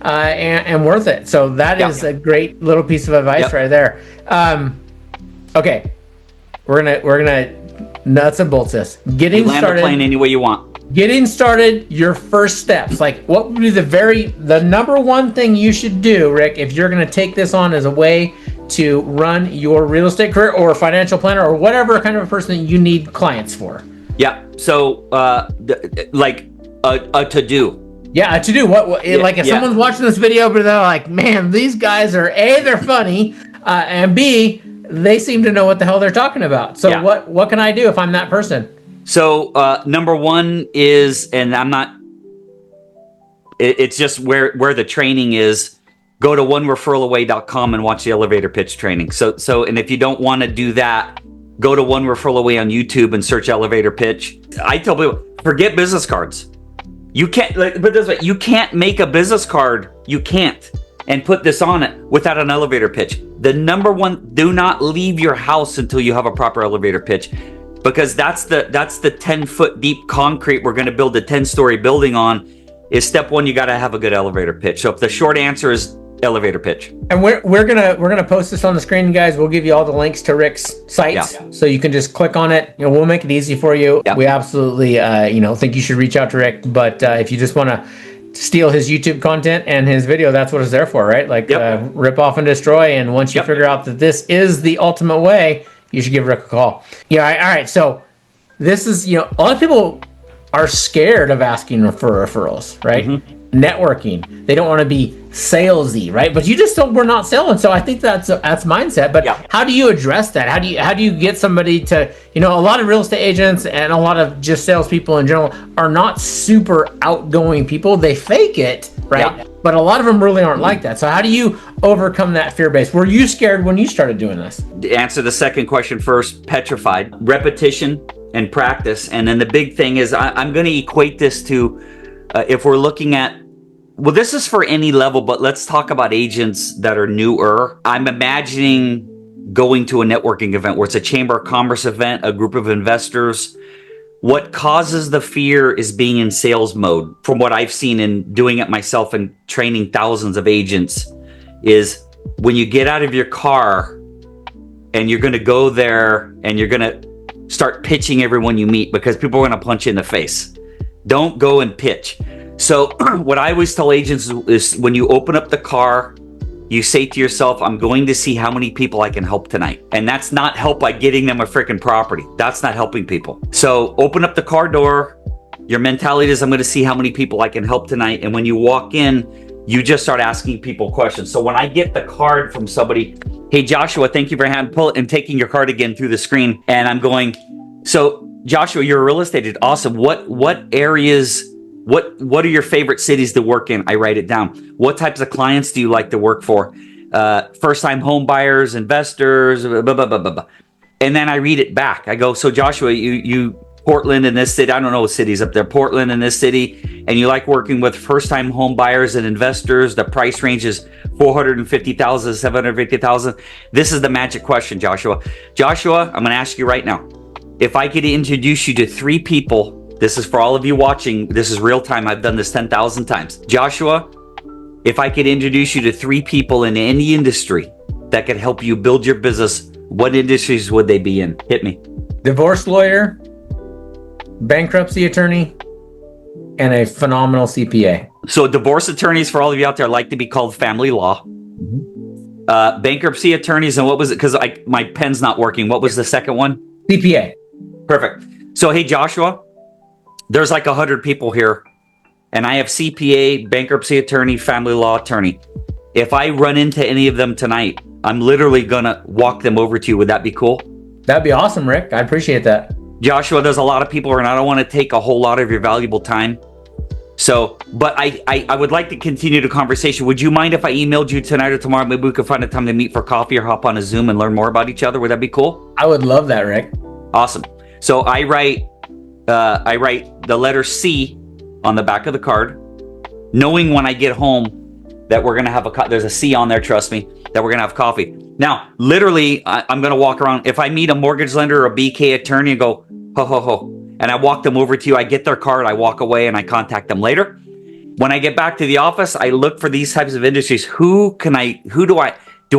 am worth it. So that is a great little piece of advice right there. Okay, we're gonna nuts and bolts this. Getting started. Land the plane any way you want. Getting started. Your first steps. Like, what would be the number one thing you should do, Rick, if you're gonna take this on as a way to run your real estate career or financial planner or whatever kind of a person that you need clients for? Yeah. So, like a to-do. Yeah, a to-do. Like, if someone's watching this video, but they're like, man, these guys are A, they're funny, and B, they seem to know what the hell they're talking about. So what can I do if I'm that person? So number one is, and I'm not, it's just where the training is. Go to onereferralaway.com and watch the elevator pitch training. So, and if you don't want to do that, go to One Referral Away on YouTube and search elevator pitch. I tell people, forget business cards. You can't, but this way, you can't make a business card. You can't, and put this on it without an elevator pitch. The number one, do not leave your house until you have a proper elevator pitch, because that's the 10-foot deep concrete we're going to build a 10-story building on. Is step one, you got to have a good elevator pitch. So if the short answer is elevator pitch. And we're gonna post this on the screen, guys. We'll give you all the links to Rick's sites, so you can just click on it. We'll make it easy for you. We absolutely think you should reach out to Rick. But if you just want to steal his YouTube content and his video, that's what it's there for, right? Like, rip off and destroy. And once you figure out that this is the ultimate way, you should give Rick a call. Yeah. All right. So this is, a lot of people are scared of asking for referrals, right? Mm-hmm. Networking. They don't want to be salesy, right? But you just don't. We're not selling, so I think that's mindset. But how do you address that? How do you get somebody to? A lot of real estate agents and a lot of just salespeople in general are not super outgoing people. They fake it, right? Yeah. But a lot of them really aren't like that. So how do you overcome that fear base? Were you scared when you started doing this? To answer the second question first, petrified. Repetition and practice. And then the big thing is, I'm going to equate this to, if we're looking at, well, this is for any level, but let's talk about agents that are newer. I'm imagining going to a networking event where it's a chamber of commerce event, a group of investors. What causes the fear is being in sales mode. From what I've seen in doing it myself and training thousands of agents, is when you get out of your car and you're going to go there and you're going to start pitching everyone you meet, because people are going to punch you in the face. Don't go and pitch. So what I always tell agents is, when you open up the car, you say to yourself, I'm going to see how many people I can help tonight. And that's not help by getting them a freaking property. That's not helping people. So open up the car door. Your mentality is, I'm going to see how many people I can help tonight. And when you walk in, you just start asking people questions. So when I get the card from somebody, hey, Joshua, thank you for taking your card again through the screen. And I'm going, so Joshua, you're a real estate agent. Awesome. What areas, what are your favorite cities to work in? I write it down. What types of clients do you like to work for? First-time home buyers, investors, blah, blah, blah, blah, blah. And then I read it back. I go, so Joshua, you Portland in this city, I don't know what cities up there, Portland in this city, and you like working with first-time home buyers and investors. The price range is $450,000, $750,000. This is the magic question, Joshua. Joshua, I'm going to ask you right now. If I could introduce you to 3 people, this is for all of you watching, this is real time, I've done this 10,000 times. Joshua, if I could introduce you to 3 people in any industry that could help you build your business, what industries would they be in? Hit me. Divorce lawyer, bankruptcy attorney, and a phenomenal CPA. So divorce attorneys, for all of you out there, like to be called family law. Mm-hmm. Bankruptcy attorneys, and what was it? Because my pen's not working. What was the second one? CPA. Perfect. So, hey, Joshua, there's like 100 people here, and I have CPA, bankruptcy attorney, family law attorney. If I run into any of them tonight, I'm literally gonna walk them over to you. Would that be cool? That'd be awesome, Rick. I appreciate that. Joshua, there's a lot of people and I don't want to take a whole lot of your valuable time. So, but I would like to continue the conversation. Would you mind if I emailed you tonight or tomorrow? Maybe we could find a time to meet for coffee or hop on a Zoom and learn more about each other. Would that be cool? I would love that, Rick. Awesome. So I write the letter C on the back of the card, knowing when I get home that we're gonna have there's a C on there. Trust me, that we're gonna have coffee. Now, literally, I'm gonna walk around. If I meet a mortgage lender or a BK attorney and go ho ho ho, and I walk them over to you, I get their card, I walk away, and I contact them later. When I get back to the office, I look for these types of industries. Do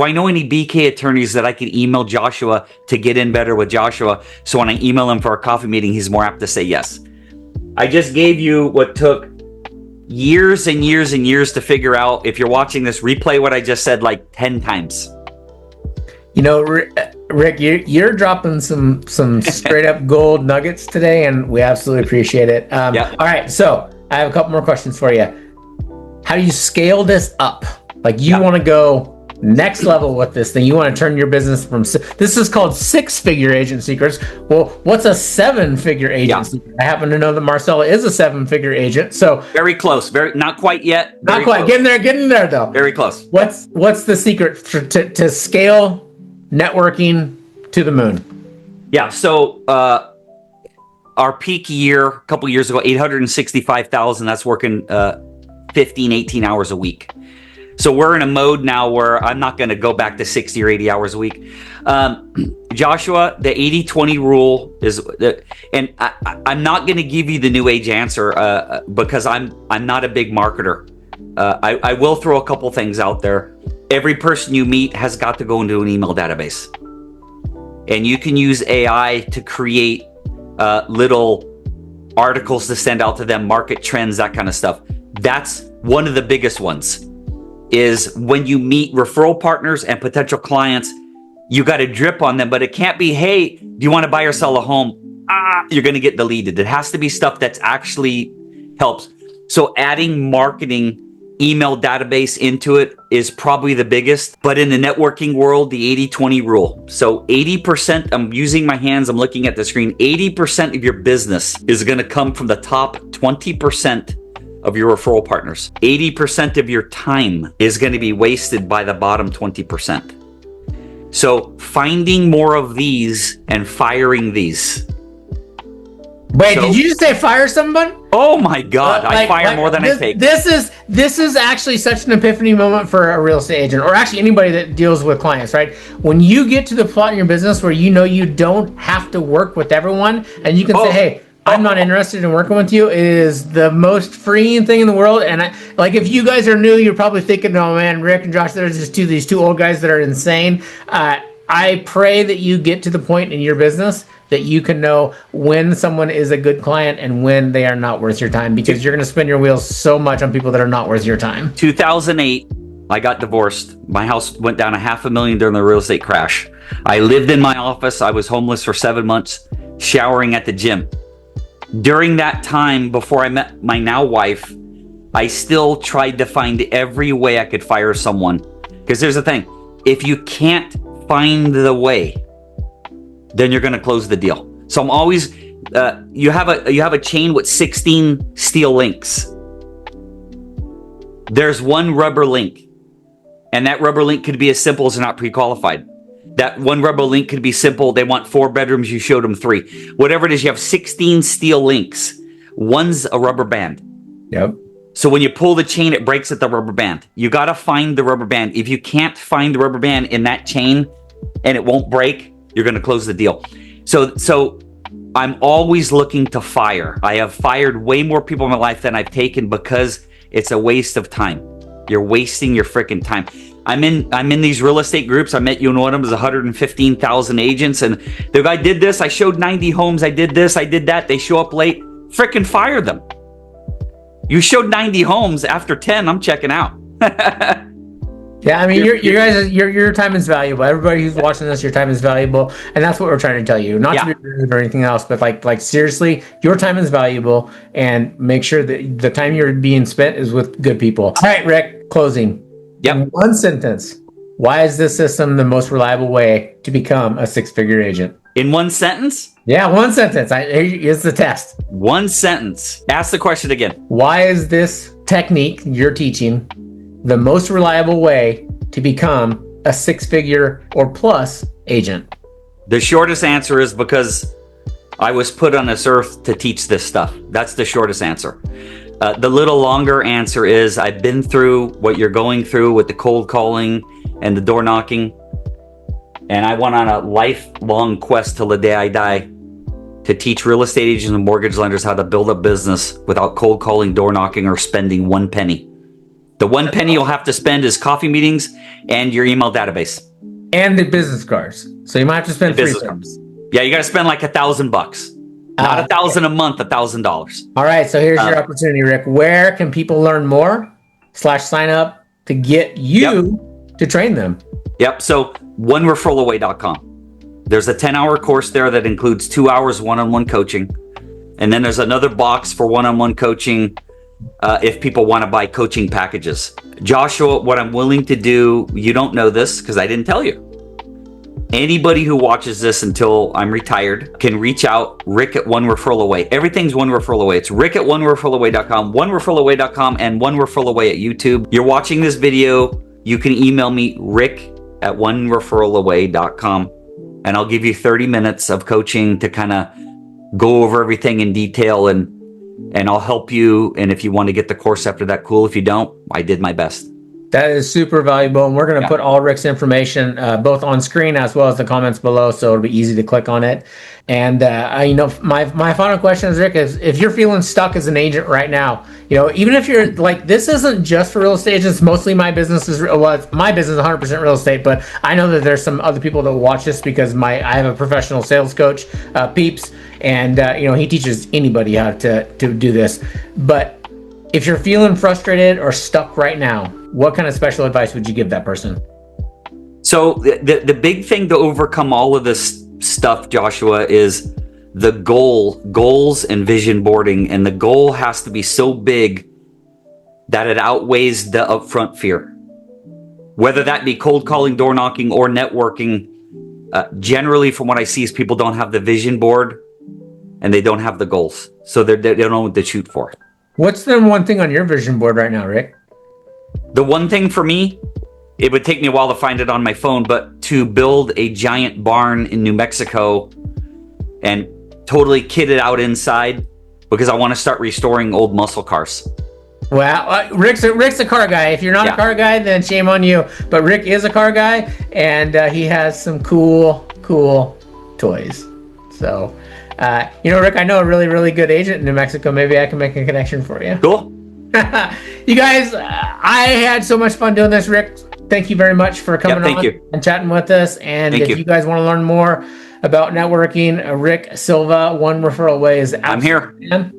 I know any BK attorneys that I could email Joshua to get in better with Joshua? So when I email him for a coffee meeting, he's more apt to say yes. I just gave you what took years and years and years to figure out. If you're watching this, replay what I just said like 10 times. You know, Rick, you're dropping some straight up gold nuggets today, and we absolutely appreciate it. Yeah. All right, so I have a couple more questions for you. How do you scale this up? Like you want to go next level with this thing. You want to turn your business from, this is called 6-figure agent secrets. Well, what's a 7-figure agent secret? I happen to know that Marcella is a 7-figure agent. So very close, not quite yet. Not quite. Getting there though. Very close. What's the secret to scale networking to the moon? Yeah. So our peak year a couple years ago, 865,000. That's working 15, 18 hours a week. So we're in a mode now where I'm not going to go back to 60 or 80 hours a week. Joshua, the 80-20 rule is, and I'm not going to give you the new age answer because I'm not a big marketer. I will throw a couple things out there. Every person you meet has got to go into an email database. And you can use AI to create little articles to send out to them, market trends, that kind of stuff. That's one of the biggest ones. Is when you meet referral partners and potential clients, you got to drip on them, but it can't be, hey, do you want to buy or sell a home? You're going to get deleted. It has to be stuff that's actually helps. So adding marketing email database into it is probably the biggest. But in the networking world, the 80-20 rule. So 80%, I'm using my hands, I'm looking at the screen, 80% of your business is going to come from the top 20% of your referral partners. 80% of your time is going to be wasted by the bottom 20%. So finding more of these and firing these. Wait, did you just say fire someone? Oh my God, I fire more than I take. This is actually such an epiphany moment for a real estate agent, or actually anybody that deals with clients, right? When you get to the plot in your business where you know you don't have to work with everyone, and you can say, hey, I'm not interested in working with you. It is the most freeing thing in the world. And if you guys are new, you're probably thinking, oh man, Rick and Josh, there's just these two old guys that are insane. I pray that you get to the point in your business that you can know when someone is a good client and when they are not worth your time, because you're going to spin your wheels so much on people that are not worth your time. 2008, I got divorced. My house went down $500,000 during the real estate crash. I lived in my office. I was homeless for 7 months, showering at the gym. During that time, before I met my now wife, I still tried to find every way I could fire someone. Because here's the thing, if you can't find the way, then you're going to close the deal. So I'm always, you have a chain with 16 steel links. There's one rubber link, and that rubber link could be as simple as not pre-qualified. That one rubber link could be simple. They want 4 bedrooms. You showed them 3. Whatever it is, you have 16 steel links. One's a rubber band. Yep. So when you pull the chain, it breaks at the rubber band. You got to find the rubber band. If you can't find the rubber band in that chain and it won't break, you're going to close the deal. So I'm always looking to fire. I have fired way more people in my life than I've taken because it's a waste of time. You're wasting your freaking time. I'm in these real estate groups. I met you in one of them. There's 115,000 agents, and the guy did this. I showed 90 homes. I did this. I did that. They show up late. Freaking fire them. You showed 90 homes. After 10, I'm checking out. Yeah, I mean, your time is valuable. Everybody who's watching this, your time is valuable, and that's what we're trying to tell you. Not to be rude or anything else, but like seriously, your time is valuable, and make sure that the time you're being spent is with good people. All right, Rick, closing. Yep. In one sentence, why is this system the most reliable way to become a six-figure agent? In one sentence? Yeah, one sentence. Here's the test. One sentence. Ask the question again. Why is this technique you're teaching the most reliable way to become a six-figure or plus agent? The shortest answer is because I was put on this earth to teach this stuff. That's the shortest answer. The little longer answer is I've been through what you're going through with the cold calling and the door knocking. And I went on a lifelong quest till the day I die to teach real estate agents and mortgage lenders how to build a business without cold calling, door knocking, or spending one penny. The one penny you'll have to spend is coffee meetings and your email database. And the business cards. So you might have to spend business cards. Yeah, you got to spend like $1,000. Not $1,000 a month, $1,000. All right, so here's your opportunity, Rick. Where can people learn more / sign up to get you to train them? Yep. So onereferralaway.com. There's a 10-hour course there that includes 2 hours one-on-one coaching. And then there's another box for one-on-one coaching if people want to buy coaching packages. Joshua, what I'm willing to do, you don't know this because I didn't tell you. Anybody who watches this until I'm retired can reach out, Rick at One Referral Away. Everything's One Referral Away. It's Rick at onereferralaway.com, onereferralaway.com, and One Referral Away at YouTube. You're watching this video, you can email me, Rick at onereferralaway.com, and I'll give you 30 minutes of coaching to kind of go over everything in detail, and I'll help you. And if you want to get the course after that, cool. If you don't, I did my best. That is super valuable, and we're going to put all Rick's information both on screen as well as the comments below, so it'll be easy to click on it. And my final question is, Rick, is if you're feeling stuck as an agent right now, even if you're like, this isn't just for real estate agents. Mostly my business is my business is 100% real estate, but I know that there's some other people that watch this because I have a professional sales coach, Peeps, and he teaches anybody how to do this. But if you're feeling frustrated or stuck right now, what kind of special advice would you give that person? So the big thing to overcome all of this stuff, Joshua, is the goals and vision boarding. And the goal has to be so big that it outweighs the upfront fear. Whether that be cold calling, door knocking, or networking, generally from what I see is people don't have the vision board and they don't have the goals. So they don't know what to shoot for. What's the one thing on your vision board right now, Rick? The one thing for me, it would take me a while to find it on my phone, but to build a giant barn in New Mexico and totally kit it out inside because I want to start restoring old muscle cars. Well, Rick's a car guy. If you're not a car guy, then shame on you. But Rick is a car guy, and he has some cool toys. So, Rick, I know a really, really good agent in New Mexico. Maybe I can make a connection for you. Cool. You guys, I had so much fun doing this, Rick. Thank you very much for coming on and chatting with us. And if you guys want to learn more about networking, Rick Silva, One Referral Away is out. I'm here.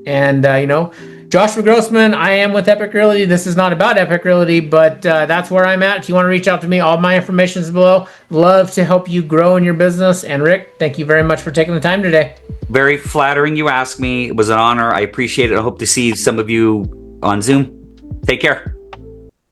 And, Joshua Grossman, I am with Epic Realty. This is not about Epic Realty, but that's where I'm at. If you want to reach out to me, all my information is below. Love to help you grow in your business. And Rick, thank you very much for taking the time today. Very flattering you asked me. It was an honor. I appreciate it. I hope to see some of you on Zoom. Take care.